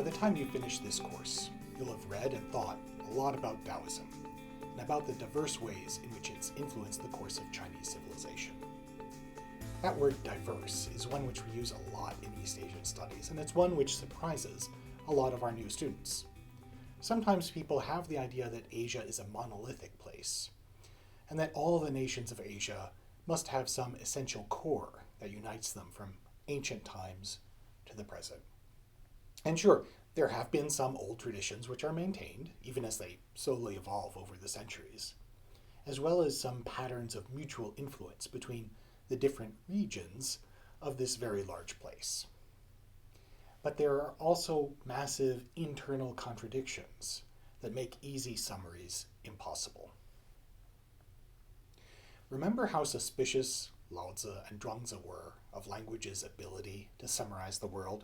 By the time you finish this course, you'll have read and thought a lot about Taoism, and about the diverse ways in which it's influenced the course of Chinese civilization. That word diverse is one which we use a lot in East Asian studies, and it's one which surprises a lot of our new students. Sometimes people have the idea that Asia is a monolithic place, and that all the nations of Asia must have some essential core that unites them from ancient times to the present. And sure, there have been some old traditions which are maintained, even as they slowly evolve over the centuries, as well as some patterns of mutual influence between the different regions of this very large place. But there are also massive internal contradictions that make easy summaries impossible. Remember how suspicious Laozi and Zhuangzi were of language's ability to summarize the world?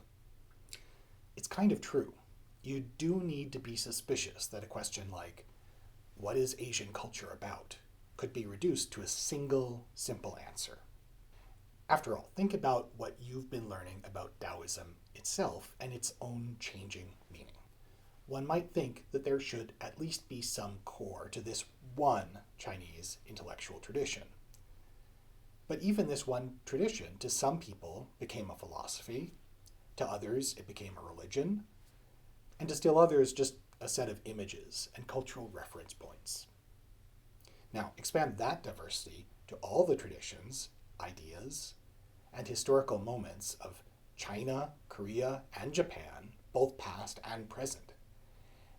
It's kind of true. You do need to be suspicious that a question like, "What is Asian culture about?" could be reduced to a single, simple answer. After all, think about what you've been learning about Taoism itself and its own changing meaning. One might think that there should at least be some core to this one Chinese intellectual tradition. But even this one tradition, to some people, became a philosophy, to others it became a religion, and to still others just a set of images and cultural reference points. Now, expand that diversity to all the traditions, ideas, and historical moments of China, Korea, and Japan, both past and present,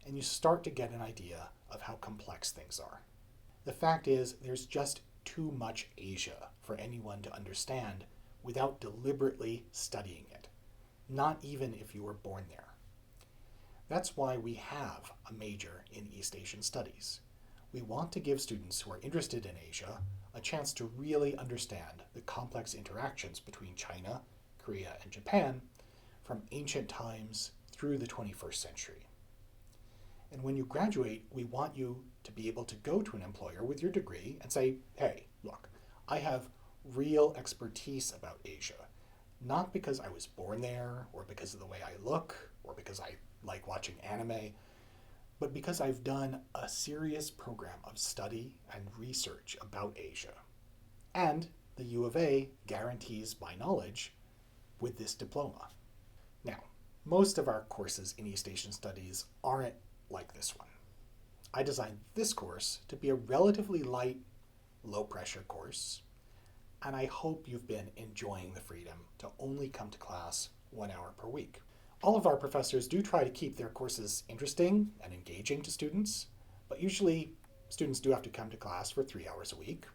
and you start to get an idea of how complex things are. The fact is, there's just too much Asia for anyone to understand without deliberately studying it, not even if you were born there. That's why we have a major in East Asian Studies. We want to give students who are interested in Asia a chance to really understand the complex interactions between China, Korea, and Japan from ancient times through the 21st century. And when you graduate, we want you to be able to go to an employer with your degree and say, "Hey, look, I have real expertise about Asia, not because I was born there or because of the way I look or because I like watching anime, but because I've done a serious program of study and research about Asia. And the U of A guarantees my knowledge with this diploma." Now, most of our courses in East Asian Studies aren't like this one. I designed this course to be a relatively light, low-pressure course, and I hope you've been enjoying the freedom to only come to class 1 hour per week. All of our professors do try to keep their courses interesting and engaging to students, but usually students do have to come to class for 3 hours a week.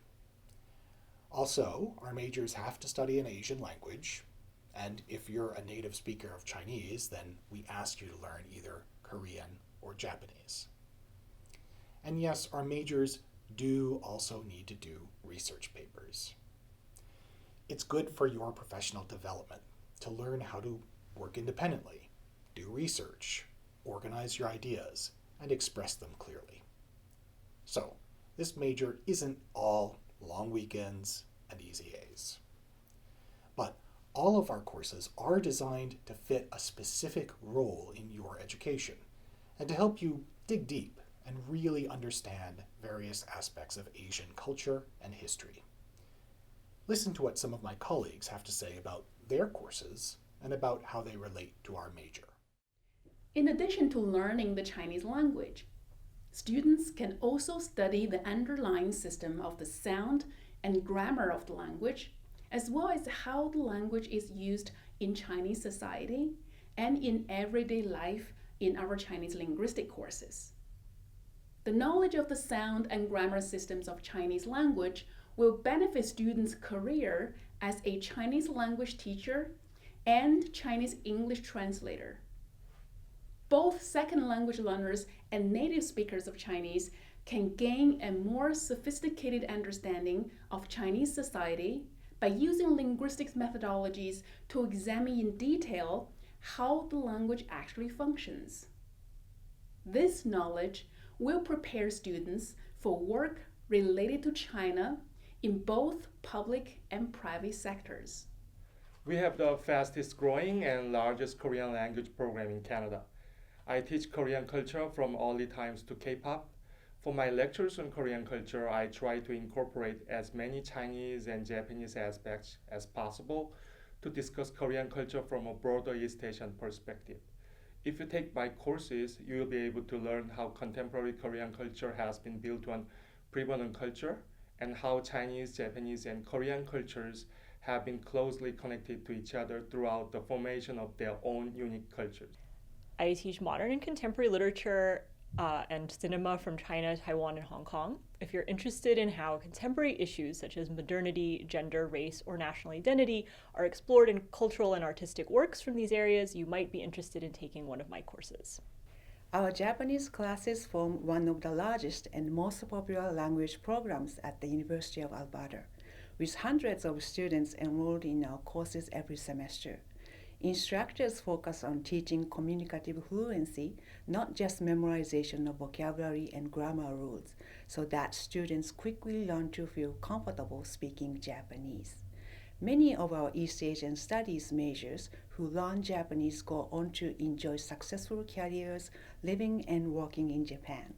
Also, our majors have to study an Asian language, and if you're a native speaker of Chinese, then we ask you to learn either Korean or Japanese. And yes, our majors do also need to do research papers. It's good for your professional development to learn how to work independently, do research, organize your ideas, and express them clearly. So, this major isn't all long weekends and easy A's. But all of our courses are designed to fit a specific role in your education and to help you dig deep and really understand various aspects of Asian culture and history. Listen to what some of my colleagues have to say about their courses and about how they relate to our major. In addition to learning the Chinese language, students can also study the underlying system of the sound and grammar of the language, as well as how the language is used in Chinese society and in everyday life in our Chinese linguistic courses. The knowledge of the sound and grammar systems of Chinese language will benefit students' career as a Chinese language teacher and Chinese English translator. Both second language learners and native speakers of Chinese can gain a more sophisticated understanding of Chinese society by using linguistics methodologies to examine in detail how the language actually functions. This knowledge will prepare students for work related to China in both public and private sectors. We have the fastest growing and largest Korean language program in Canada. I teach Korean culture from early times to K-pop. For my lectures on Korean culture, I try to incorporate as many Chinese and Japanese aspects as possible to discuss Korean culture from a broader East Asian perspective. If you take my courses, you will be able to learn how contemporary Korean culture has been built on prevalent culture and how Chinese, Japanese, and Korean cultures have been closely connected to each other throughout the formation of their own unique cultures. I teach modern and contemporary literature and cinema from China, Taiwan, and Hong Kong. If you're interested in how contemporary issues such as modernity, gender, race, or national identity are explored in cultural and artistic works from these areas, you might be interested in taking one of my courses. Our Japanese classes form one of the largest and most popular language programs at the University of Alberta, with hundreds of students enrolled in our courses every semester. Instructors focus on teaching communicative fluency, not just memorization of vocabulary and grammar rules, so that students quickly learn to feel comfortable speaking Japanese. Many of our East Asian Studies majors who learn Japanese go on to enjoy successful careers living and working in Japan.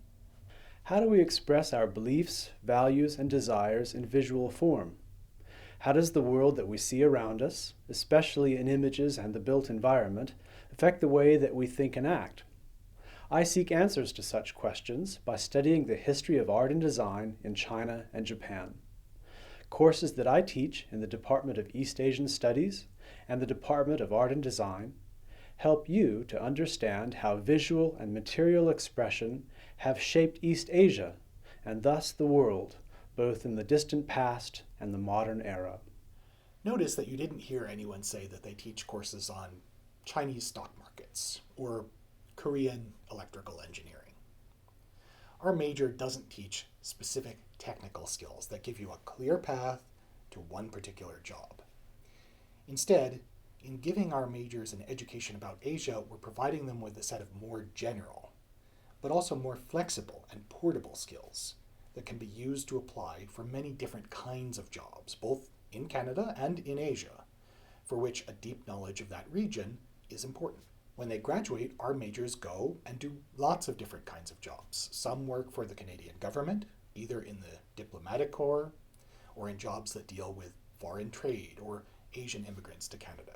How do we express our beliefs, values, and desires in visual form? How does the world that we see around us, especially in images and the built environment, affect the way that we think and act? I seek answers to such questions by studying the history of art and design in China and Japan. Courses that I teach in the Department of East Asian Studies and the Department of Art and Design help you to understand how visual and material expression have shaped East Asia and thus the world, both in the distant past and the modern era. Notice that you didn't hear anyone say that they teach courses on Chinese stock markets or Korean electrical engineering. Our major doesn't teach specific technical skills that give you a clear path to one particular job. Instead, in giving our majors an education about Asia, we're providing them with a set of more general, but also more flexible and portable skills that can be used to apply for many different kinds of jobs, both in Canada and in Asia, for which a deep knowledge of that region is important. When they graduate, our majors go and do lots of different kinds of jobs. Some work for the Canadian government, either in the diplomatic corps or in jobs that deal with foreign trade or Asian immigrants to Canada.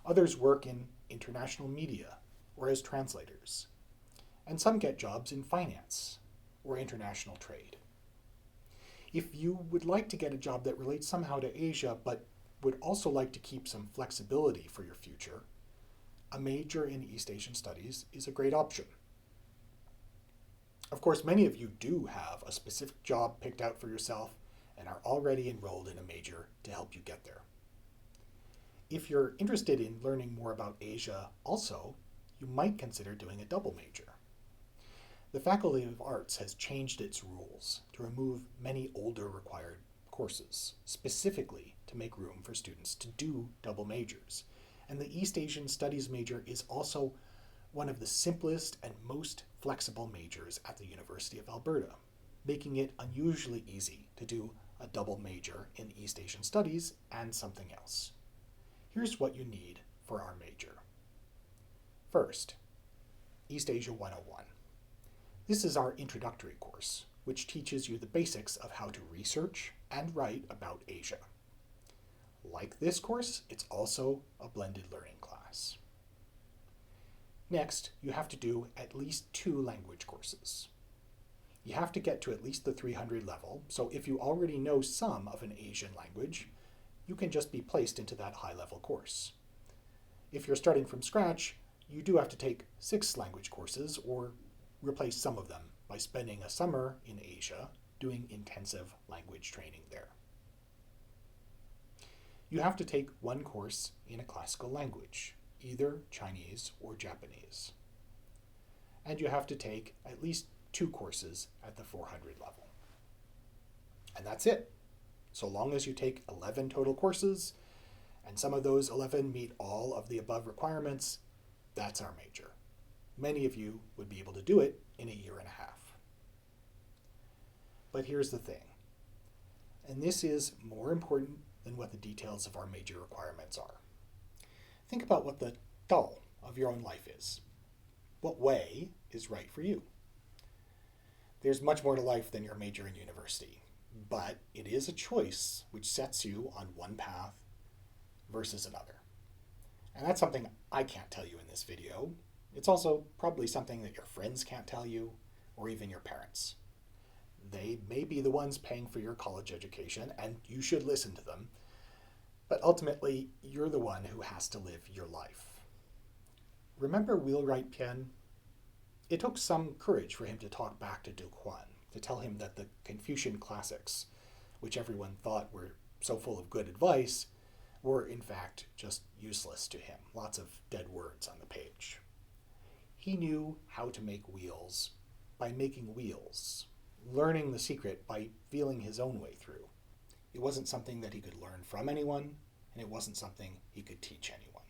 Others work in international media or as translators. And some get jobs in finance or international trade. If you would like to get a job that relates somehow to Asia, but would also like to keep some flexibility for your future, a major in East Asian Studies is a great option. Of course, many of you do have a specific job picked out for yourself and are already enrolled in a major to help you get there. If you're interested in learning more about Asia also, you might consider doing a double major. The Faculty of Arts has changed its rules to remove many older required courses, specifically to make room for students to do double majors. And the East Asian Studies major is also one of the simplest and most flexible majors at the University of Alberta, making it unusually easy to do a double major in East Asian Studies and something else. Here's what you need for our major. First, East Asia 101. This is our introductory course, which teaches you the basics of how to research and write about Asia. Like this course, it's also a blended learning class. Next, you have to do at least 2 language courses. You have to get to at least the 300 level, so if you already know some of an Asian language, you can just be placed into that high-level course. If you're starting from scratch, you do have to take 6 language courses or replace some of them by spending a summer in Asia doing intensive language training there. You have to take 1 course in a classical language, either Chinese or Japanese. And you have to take at least 2 courses at the 400 level. And that's it. So long as you take 11 total courses, and some of those 11 meet all of the above requirements, that's our major. Many of you would be able to do it in a year and a half. But here's the thing, and this is more important than what the details of our major requirements are. Think about what the dao of your own life is. what way is right for you. There's much more to life than your major in university, but it is a choice which sets you on one path versus another. And that's something I can't tell you in this video. It's also probably something that your friends can't tell you, or even your parents. They may be the ones paying for your college education, and you should listen to them, but ultimately, you're the one who has to live your life. Remember Wheelwright Pian? It took some courage for him to talk back to Du Quan, to tell him that the Confucian classics, which everyone thought were so full of good advice, were in fact just useless to him. Lots of dead words on the page. He knew how to make wheels by making wheels, learning the secret by feeling his own way through. It wasn't something that he could learn from anyone, and it wasn't something he could teach anyone.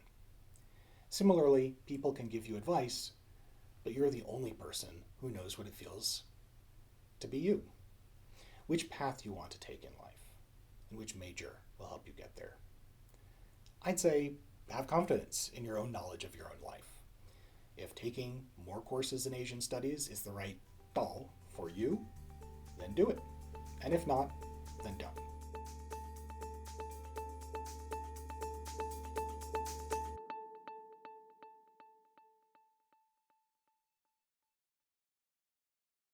Similarly, people can give you advice, but you're the only person who knows what it feels to be you. Which path you want to take in life, and which major will help you get there. I'd say have confidence in your own knowledge of your own life. If taking more courses in Asian studies is the right dal for you, then do it. And if not, then don't.